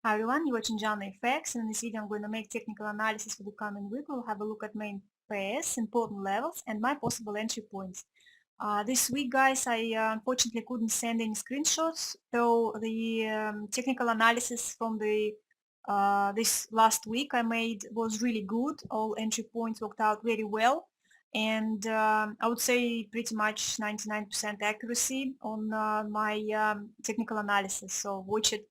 Hi everyone, you're watching Forex, and in this video I'm going to make technical analysis for the coming week. We'll have a look at main pairs, important levels, and my possible entry points. This week, guys, I unfortunately couldn't send any screenshots, though the technical analysis from the this last week I made was really good. All entry points worked out very well, and I would say pretty much 99% accuracy on my technical analysis. So watch it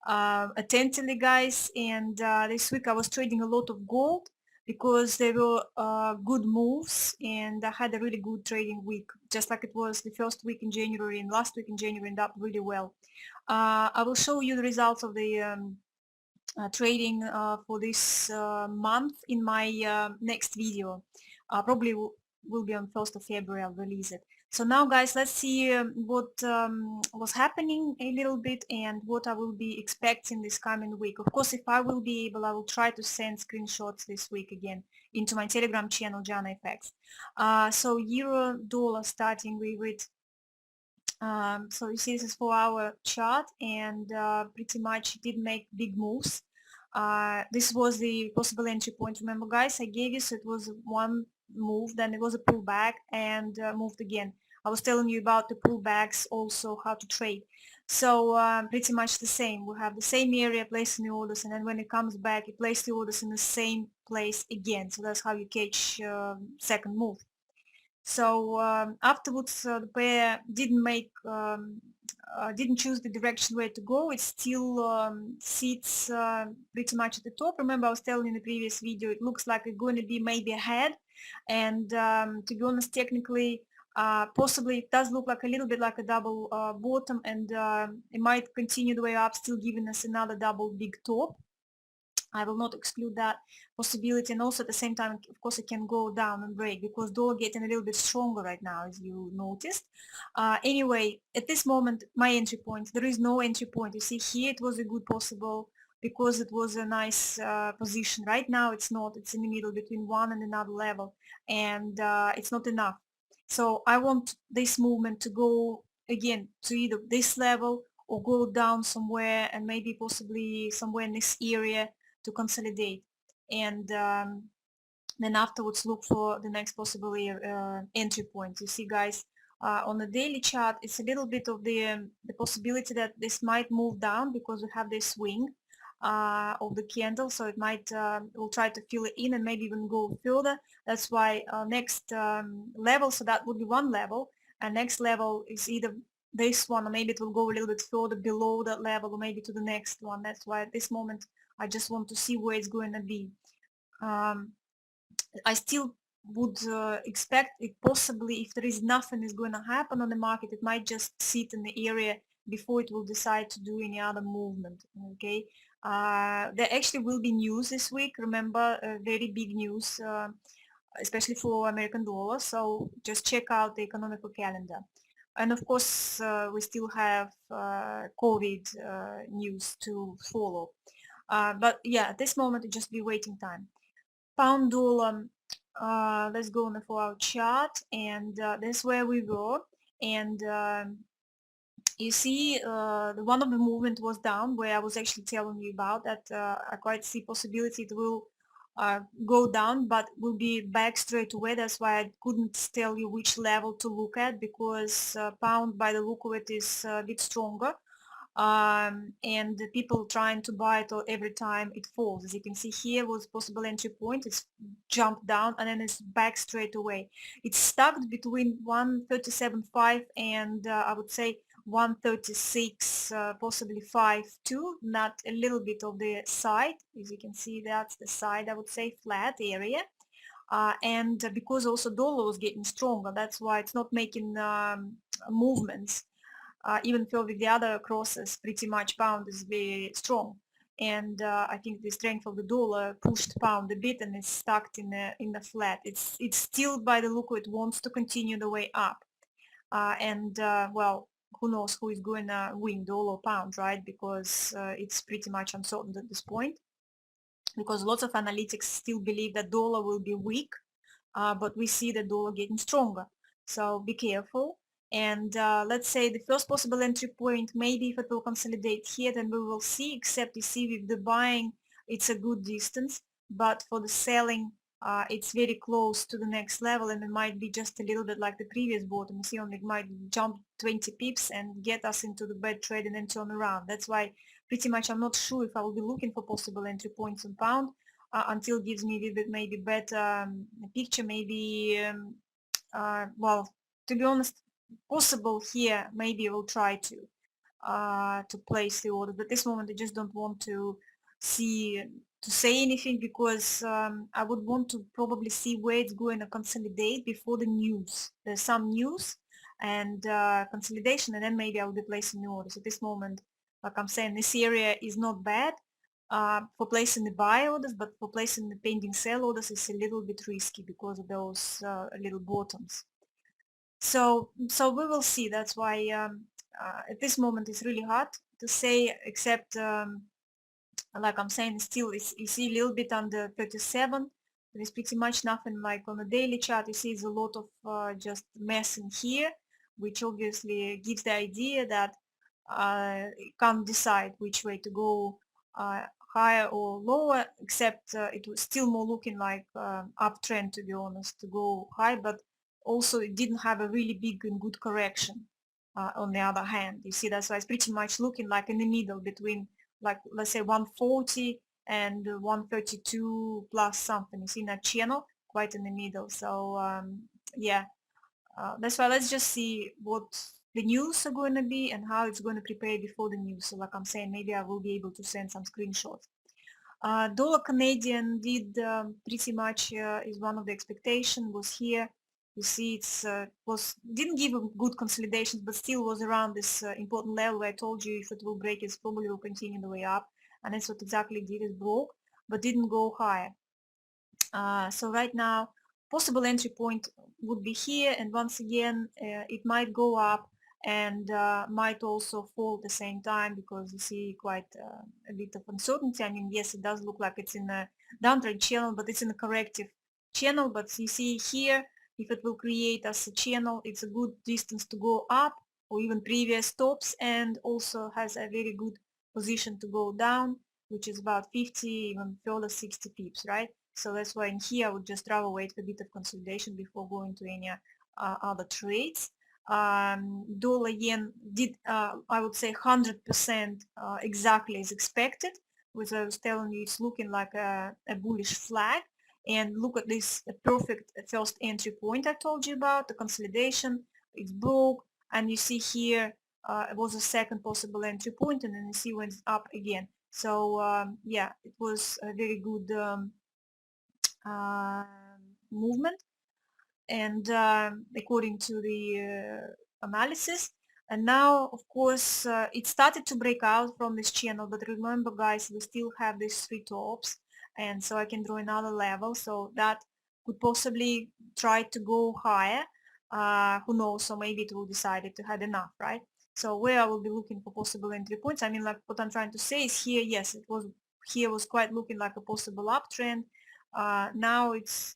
attentively, guys. And this week I was trading a lot of gold because there were good moves, and I had a really good trading week, just like it was the first week in January, and last week in January ended up really well. I will show you the results of the trading for this month in my next video. Probably will be on 1st of February. I'll release it. So now, guys, let's see what was happening a little bit and what I will be expecting this coming week. Of course, if I will be able, I will try to send screenshots this week again into my Telegram channel, Jana FX. So euro dollar, starting with so you see this is 4-hour chart, and pretty much did make big moves. This was the possible entry point. Remember, guys, I gave you, so it was one move, then it was a pullback and moved again. I was telling you about the pullbacks, also how to trade. So pretty much the same. We have the same area, placing the orders, and then when it comes back, you place the orders in the same place again. So that's how you catch second move. So afterwards, the pair didn't choose the direction where to go. It still sits pretty much at the top. Remember, I was telling in the previous video, it looks like it's going to be maybe ahead. And to be honest, technically, possibly it does look like a little bit like a double bottom, and it might continue the way up, still giving us another double big top. I will not exclude that possibility, and also at the same time, of course, it can go down and break because dollar getting a little bit stronger right now, as you noticed. Anyway, at this moment, my entry point, there is no entry point. You see here, it was a good possible because it was a nice position. Right now, it's not. It's in the middle between one and another level, and it's not enough. So I want this movement to go again to either this level or go down somewhere, and maybe possibly somewhere in this area to consolidate, and then afterwards look for the next possible entry point. You see, guys, on the daily chart, it's a little bit of the possibility that this might move down because we have this swing of the candle, so it might we'll try to fill it in and maybe even go further. That's why next level, so that would be one level, and next level is either this one, or maybe it will go a little bit further below that level, or maybe to the next one. That's why at this moment I just want to see where it's going to be. I still would expect it possibly, if there is nothing is going to happen on the market, it might just sit in the area before it will decide to do any other movement. Okay, there actually will be news this week. Remember, very big news, especially for American dollar. So just check out the economical calendar. And of course, we still have COVID news to follow. But yeah, at this moment, it just be waiting time. Pound dollar, let's go on the 4-hour chart, and that's where we were. And you see, one of the movement was down, where I was actually telling you about that. I quite see possibility it will go down, but will be back straight away. That's why I couldn't tell you which level to look at, because pound, by the look of it, is a bit stronger, and the people trying to buy it every time it falls. As you can see here, was possible entry point. It's jumped down and then it's back straight away. It's stuck between 137.5 and I would say 136, possibly 5 too. Not a little bit of the side. As you can see, that's the side, I would say, flat area. And because also dollar was getting stronger, that's why it's not making movements. Even though with the other crosses, pretty much pound is very strong. And I think the strength of the dollar pushed pound a bit, and it's stuck in the flat. It's still, by the look of it, wants to continue the way up. And well, who knows who is going to win, dollar or pound, right? Because it's pretty much uncertain at this point. Because lots of analytics still believe that dollar will be weak, but we see the dollar getting stronger. So be careful. And let's say the first possible entry point, maybe if it will consolidate here, then we will see, except you see with the buying, it's a good distance, but for the selling, it's very close to the next level, and it might be just a little bit like the previous bottom. You see, only it might jump 20 pips and get us into the bad trade and then turn around. That's why pretty much I'm not sure if I will be looking for possible entry points on pound until it gives me a little bit maybe better picture, maybe well, to be honest, possible here, maybe we'll try to place the order, but this moment I just don't want to see to say anything, because I would want to probably see where it's going to consolidate before the news. There's some news and consolidation, and then maybe I'll be placing the orders. At this moment, like I'm saying, this area is not bad for placing the buy orders, but for placing the pending sell orders is a little bit risky because of those little bottoms. So we will see. That's why at this moment it's really hard to say, except like I'm saying, still you see a little bit under 37. There is pretty much nothing like on the daily chart. You see, there's a lot of just mess in here, which obviously gives the idea that you can't decide which way to go, higher or lower, except it was still more looking like uptrend, to be honest, to go high, but also it didn't have a really big and good correction. On the other hand, you see, that's why it's pretty much looking like in the middle between, like, let's say 140 and 132 plus something. You see, in that channel quite in the middle. So yeah, that's why let's just see what the news are going to be and how it's going to prepare before the news. So like I'm saying, maybe I will be able to send some screenshots. Dollar Canadian did pretty much is one of the expectation, was here. You see, it's didn't give a good consolidation, but still was around this important level where I told you if it will break, it probably will continue the way up, and that's what exactly it did. It broke, but didn't go higher. So right now, possible entry point would be here, and once again, it might go up and might also fall at the same time, because you see quite a bit of uncertainty. I mean, yes, it does look like it's in a downtrend channel, but it's in a corrective channel. But you see here, if it will create as a channel, it's a good distance to go up, or even previous tops, and also has a very good position to go down, which is about 50, even further 60 pips, right? So that's why in here I would just rather wait for a bit of consolidation before going to any other trades. Dollar yen did, I would say, 100% exactly as expected, which I was telling you, it's looking like a bullish flag. And look at this perfect first entry point I told you about, the consolidation. It's broke, and you see here it was a second possible entry point, and then you see when it's up again. So yeah, it was a very good movement, and according to the analysis. And now, of course, it started to break out from this channel, but remember, guys, we still have these three tops, and so I can draw another level, so that could possibly try to go higher. Who knows? So maybe it will decide it to had enough, right? So where I will be looking for possible entry points, I mean, like what I'm trying to say is here, yes, it was here was quite looking like a possible uptrend. Now it's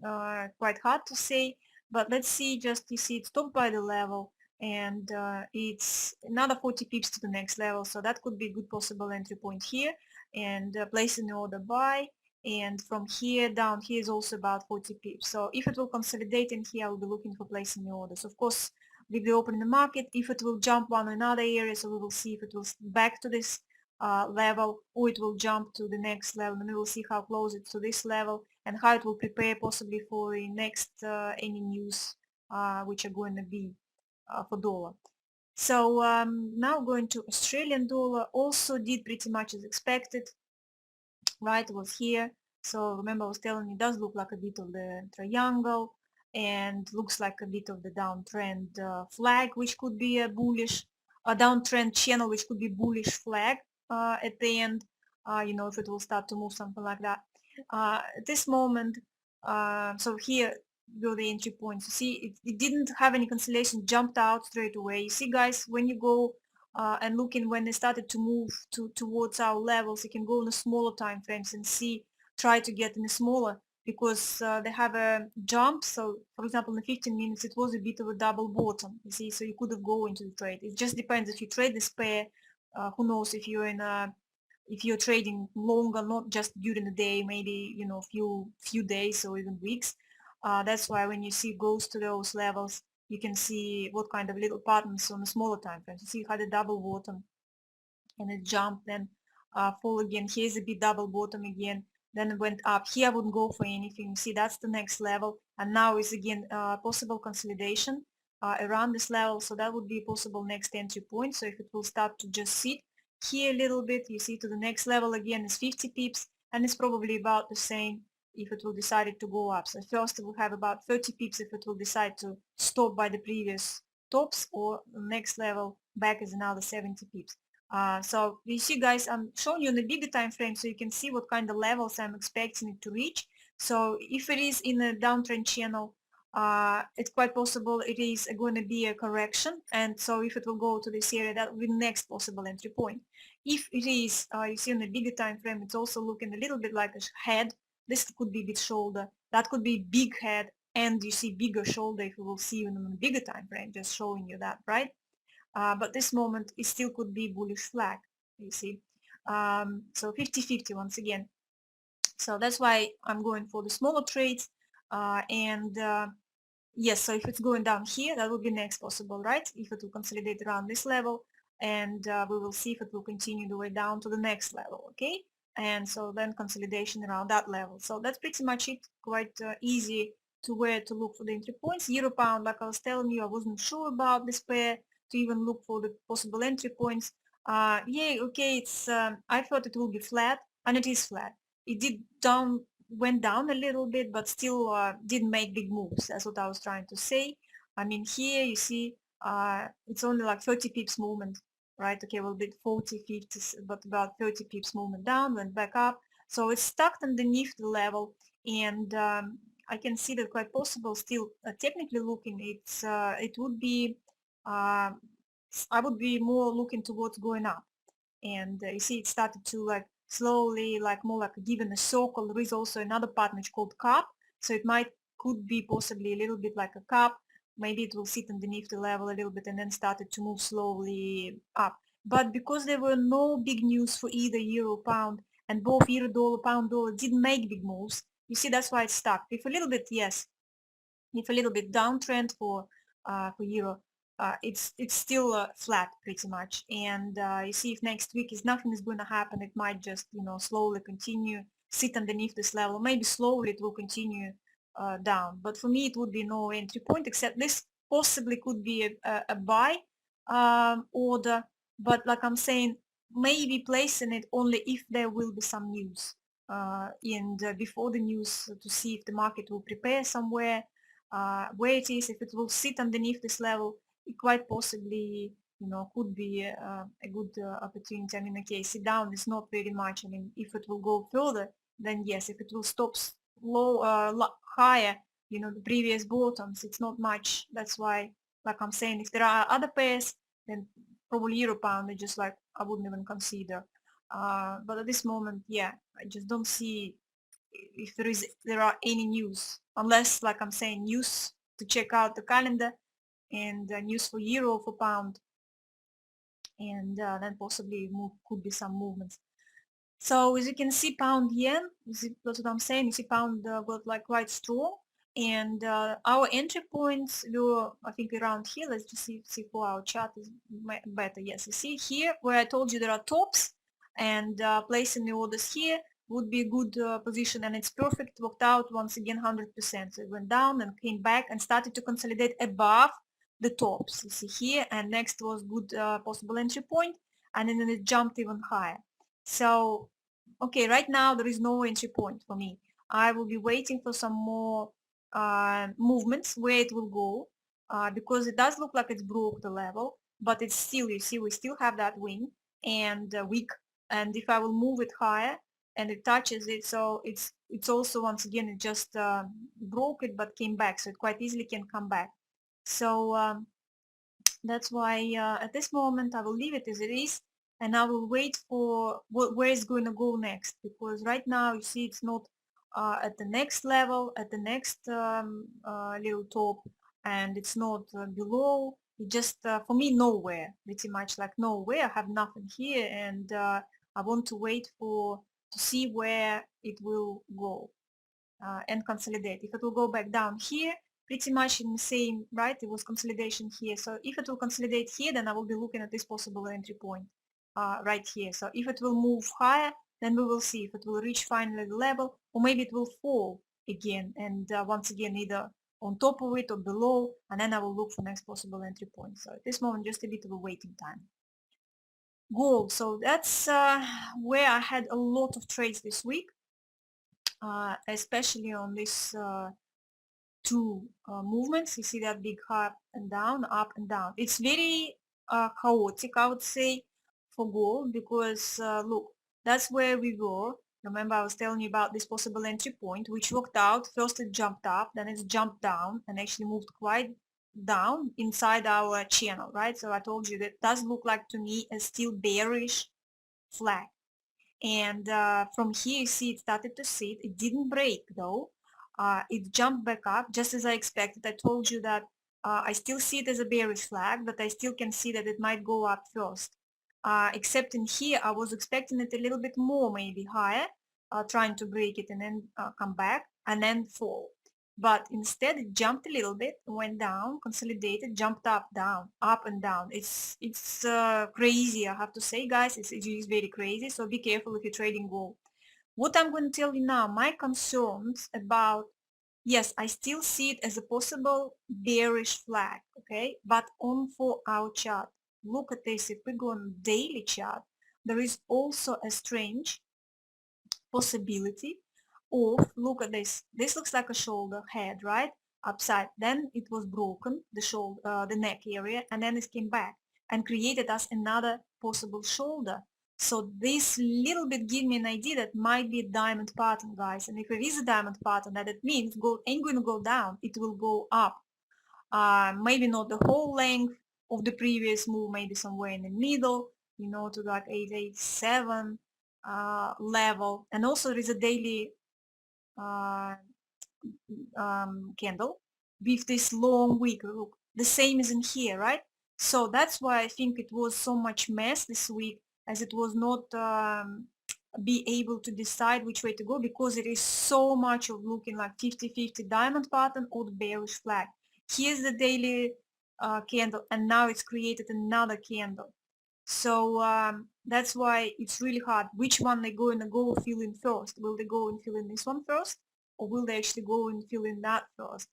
quite hard to say, but let's see, just you see it stopped by the level, and it's another 40 pips to the next level, so that could be a good possible entry point here, and placing the order buy, and from here down here is also about 40 pips. So if it will consolidate in here, I'll be looking for placing the orders. Of course, with the open in the market, if it will jump one or another area, so we will see if it will back to this level, or it will jump to the next level, and we will see how close it's to this level and how it will prepare possibly for the next any news which are going to be for dollar. So now going to Australian dollar, also did pretty much as expected, right? It was here. So remember I was telling you, it does look like a bit of the triangle, and looks like a bit of the downtrend flag, which could be a bullish, a downtrend channel, which could be bullish flag at the end, you know, if it will start to move, something like that. At this moment, so here go the entry points. You see, it didn't have any cancellation, jumped out straight away. You see, guys, when you go and looking when they started to move towards our levels, you can go in the smaller time frames and see, try to get in the smaller because they have a jump. So for example, in the 15 minutes, it was a bit of a double bottom, you see, so you could have go into the trade. It just depends if you trade this pair. Who knows if you're in a, if you're trading longer, not just during the day, maybe, you know, few days or even weeks. That's why when you see goes to those levels, you can see what kind of little patterns on the smaller time frames. You see you had a double bottom and it jumped, then fall again. Here's a bit double bottom again, then it went up. Here I wouldn't go for anything. See, that's the next level, and now is again possible consolidation around this level, so that would be a possible next entry point. So if it will start to just sit here a little bit, you see, to the next level again is 50 pips, and it's probably about the same if it will decide to go up. So first it will have about 30 pips if it will decide to stop by the previous tops, or the next level back is another 70 pips. So you see, guys, I'm showing you in a bigger time frame so you can see what kind of levels I'm expecting it to reach. So if it is in a downtrend channel, it's quite possible it is going to be a correction, and so if it will go to this area, that will be the next possible entry point. If it is, you see, in a bigger time frame, it's also looking a little bit like a head. This could be big shoulder, that could be big head, and you see bigger shoulder if you will see even on a bigger time frame, just showing you that, right? But this moment it still could be bullish flag, you see. So 50-50 once again. So that's why I'm going for the smaller trades. And yes, so if it's going down here, that would be next possible, right? If it will consolidate around this level, and we will see if it will continue the way down to the next level, okay? And so then consolidation around that level. So that's pretty much it, quite easy to where to look for the entry points. Euro pound, like I was telling you, I wasn't sure about this pair to even look for the possible entry points. Yeah, okay, it's I thought it will be flat, and it is flat. It did went down a little bit, but still didn't make big moves. That's what I was trying to say. I mean, here you see it's only like 30 pips movement, right? Okay, well, bit 40, 50, but about 30 pips movement down, went back up. So it's stuck underneath the level, and I can see that quite possible still technically looking, it would be, I would be more looking towards going up. And you see it started to like slowly, like more like given a circle. There is also another pattern called cup, so it could be possibly a little bit like a cup. Maybe it will sit underneath the level a little bit and then started to move slowly up. But because there were no big news for either euro pound, and both euro dollar pound dollar didn't make big moves, you see, that's why it's stuck. If a little bit, yes, if a little bit downtrend for euro, it's still flat pretty much. And you see, if next week is nothing is going to happen, it might just, you know, slowly continue, sit underneath this level. Maybe slowly it will continue down. But for me, it would be no entry point, except this possibly could be a buy order. But like I'm saying, maybe placing it only if there will be some news. And before the news, to see if the market will prepare somewhere where it is. If it will sit underneath this level, it quite possibly, you know, could be a good opportunity. I mean, okay, sit down is not very much. I mean, if it will go further, then yes. If it will stop low, higher, you know, the previous bottoms, it's not much. That's why, like I'm saying, if there are other pairs, then probably euro pound, I just like, I wouldn't even consider. But at this moment, yeah, I just don't see if there are any news, unless, like I'm saying, news to check out the calendar, and news for euro, for pound, and then possibly could be some movements. So as you can see, pound yen, that's what I'm saying. You see pound got like quite strong, and our entry points were, I think, around here. Let's just see for our chart is better. Yes, you see here where I told you there are tops, and placing the orders here would be a good position, and it's perfect. Worked out once again 100%. So it went down and came back and started to consolidate above the tops. You see here, and next was good possible entry point, and then it jumped even higher. So okay, right now there is no entry point for me. I will be waiting for some more movements where it will go, because it does look like it's broke the level, but it's still, you see, we still have that wing and wick. And if I will move it higher and it touches it, so it's also, once again, it just broke it but came back, so it quite easily can come back. So that's why at this moment I will leave it as it is, and I will wait for where it's going to go next, because right now you see it's not at the next level, at the next little top, and it's not below. It just, for me, nowhere, pretty much like nowhere. I have nothing here, and I want to wait to see where it will go and consolidate. If it will go back down here, pretty much in the same, right, it was consolidation here. So if it will consolidate here, then I will be looking at this possible entry point right here. So if it will move higher, then we will see if it will reach finally the level, or maybe it will fall again, and once again either on top of it or below, and then I will look for next possible entry point. So at this moment, just a bit of a waiting time. Gold, so that's where I had a lot of trades this week, especially on this two movements. You see that big up and down, up and down. It's very chaotic, I would say, for gold, because look, that's where we were. Remember, I was telling you about this possible entry point, which worked out. First it jumped up, then it's jumped down and actually moved quite down inside our channel, right? So I told you that does look like to me a still bearish flag. And from here you see it started to sit. It didn't break though. It jumped back up just as I expected. I told you that I still see it as a bearish flag, but I still can see that it might go up first. Except in here I was expecting it a little bit more, maybe higher, trying to break it and then come back and then fall. But instead it jumped a little bit, went down, consolidated, jumped up and down. It's crazy, I have to say, guys. It is very crazy, so be careful if you're trading gold. What I'm going to tell you now, my concerns about, yes, I still see it as a possible bearish flag, okay, but on 4-hour chart. Look at this. If we go on daily chart, there is also a strange possibility of, look at this looks like a shoulder head, right, upside, then it was broken, the shoulder, the neck area, and then it came back and created us another possible shoulder. So this little bit give me an idea that might be a diamond pattern, guys. And if it is a diamond pattern, that it means gold ain't going to go down, it will go up. Maybe not the whole length of the previous move, maybe somewhere in the middle, you know, to like 887 level. And also there is a daily uh, candle with this long wick. Look, the same is in here, right? So that's why I think it was so much mess this week, as it was not be able to decide which way to go, because it is so much of looking like 50-50 diamond pattern or the bearish flag. Here's the daily candle, and now it's created another candle. So that's why it's really hard. Which one they're going to go fill in first? Will they go and fill in this one first, or will they actually go and fill in that first?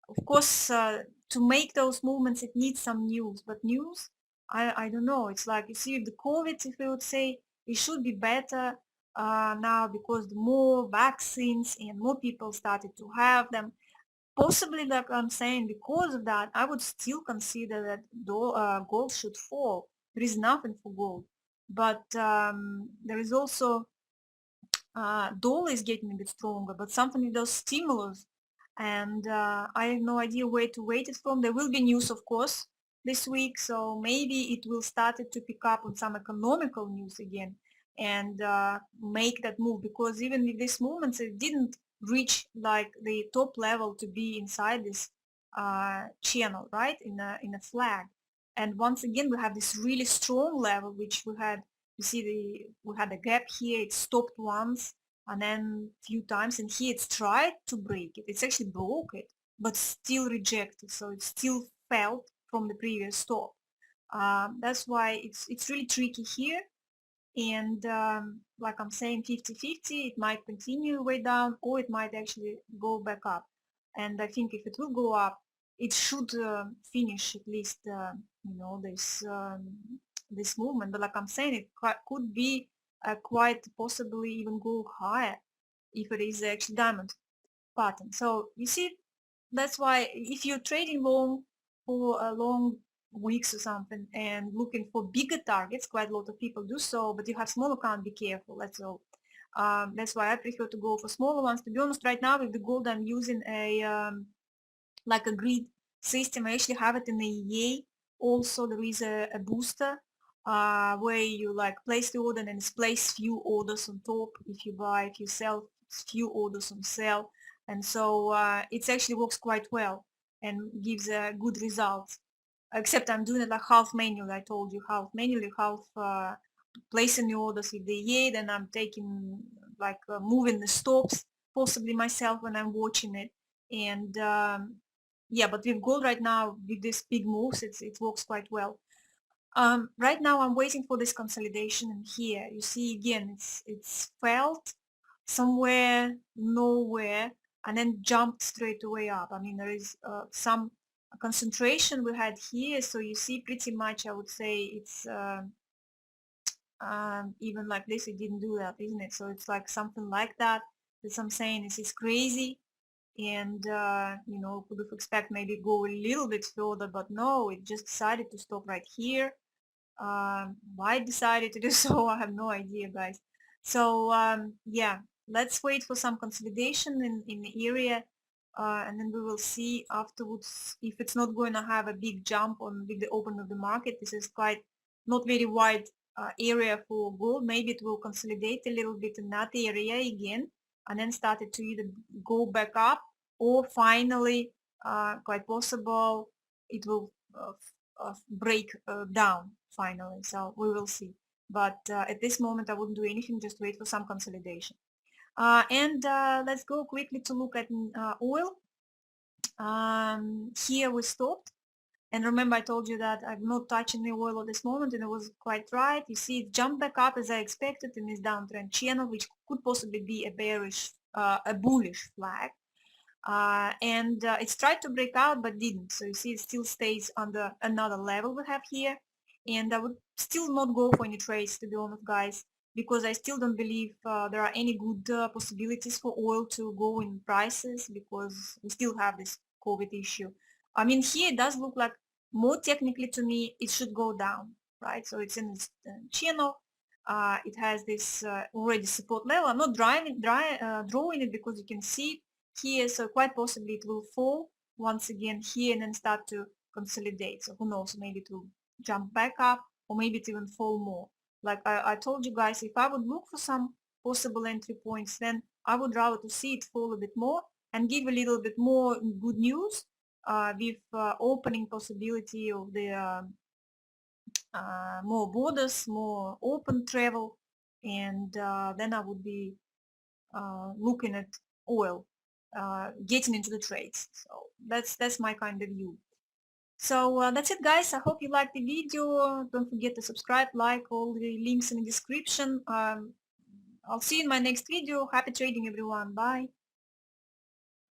Of course, to make those movements, it needs some news. But news, I don't know. It's like, you see, the COVID, if we would say, it should be better now, because the more vaccines and more people started to have them. Possibly, like I'm saying, because of that, I would still consider that gold should fall. There is nothing for gold. But there is also dollar is getting a bit stronger, but something with those stimulus, and I have no idea where to wait it from. There will be news, of course, this week, so maybe it will start to pick up on some economical news again and make that move, because even with these movements, it didn't reach like the top level to be inside this channel, right, in a flag. And once again, we have this really strong level, which we had, you see, we had a gap here, it stopped once and then a few times, and here it's tried to break it. It's actually broke it, but still rejected, so it still fell from the previous stop. That's why it's really tricky here. And like I'm saying, 50-50, it might continue way down, or it might actually go back up. And I think if it will go up, it should finish at least, you know, this movement. But like I'm saying, it could be quite possibly even go higher if it is actually diamond pattern. So you see, that's why if you're trading long for a long weeks or something and looking for bigger targets, quite a lot of people do so, but you have small account, be careful, that's all. That's why I prefer to go for smaller ones. To be honest, right now with the gold, I'm using a like a grid system. I actually have it in the EA. Also, there is a booster where you like place the order and then place few orders on top. If you buy, if you sell, few orders on sell. And so it actually works quite well and gives a good result. Except I'm doing it like half manually. I told you, half manually, half placing the orders with the EA, then I'm taking like moving the stops possibly myself when I'm watching it. And yeah, but with gold right now, with these big moves, it works quite well. Right now I'm waiting for this consolidation, and here you see again it's felt somewhere nowhere and then jumped straight away up. I mean, there is some concentration we had here, so you see pretty much I would say it's even like this it didn't do that, isn't it? So it's like something like that. That's I'm saying is crazy, and you know, could have expect maybe go a little bit further, but no, it just decided to stop right here. Why I decided to do so, I have no idea, guys. So yeah, let's wait for some consolidation in the area, and then we will see afterwards if it's not going to have a big jump on with the open of the market. This is quite not very wide area for gold. Maybe it will consolidate a little bit in that area again, and then started to either go back up or finally, quite possible, it will break down finally. So we will see. But at this moment, I wouldn't do anything, just wait for some consolidation. And let's go quickly to look at oil. Here we stopped. And remember, I told you that I'm not touching the oil at this moment, and it was quite right. You see, it jumped back up as I expected in this downtrend channel, which could possibly be a bearish, a bullish flag. And it's tried to break out but didn't. So you see it still stays under another level we have here. And I would still not go for any trades, to be honest, guys, because I still don't believe there are any good possibilities for oil to go in prices, because we still have this COVID issue. I mean, here it does look like more technically to me it should go down, right? So it's in this channel. It has this already support level. I'm not drawing it because you can see here, so quite possibly it will fall once again here and then start to consolidate. So who knows, maybe it will jump back up, or maybe it even fall more. Like I told you guys, if I would look for some possible entry points, then I would rather to see it fall a bit more and give a little bit more good news with opening possibility of the more borders, more open travel, and then I would be looking at oil, getting into the trades. So that's my kind of view. So that's it, guys. I hope you liked the video. Don't forget to subscribe, like, all the links in the description. I'll see you in my next video. Happy trading, everyone. Bye.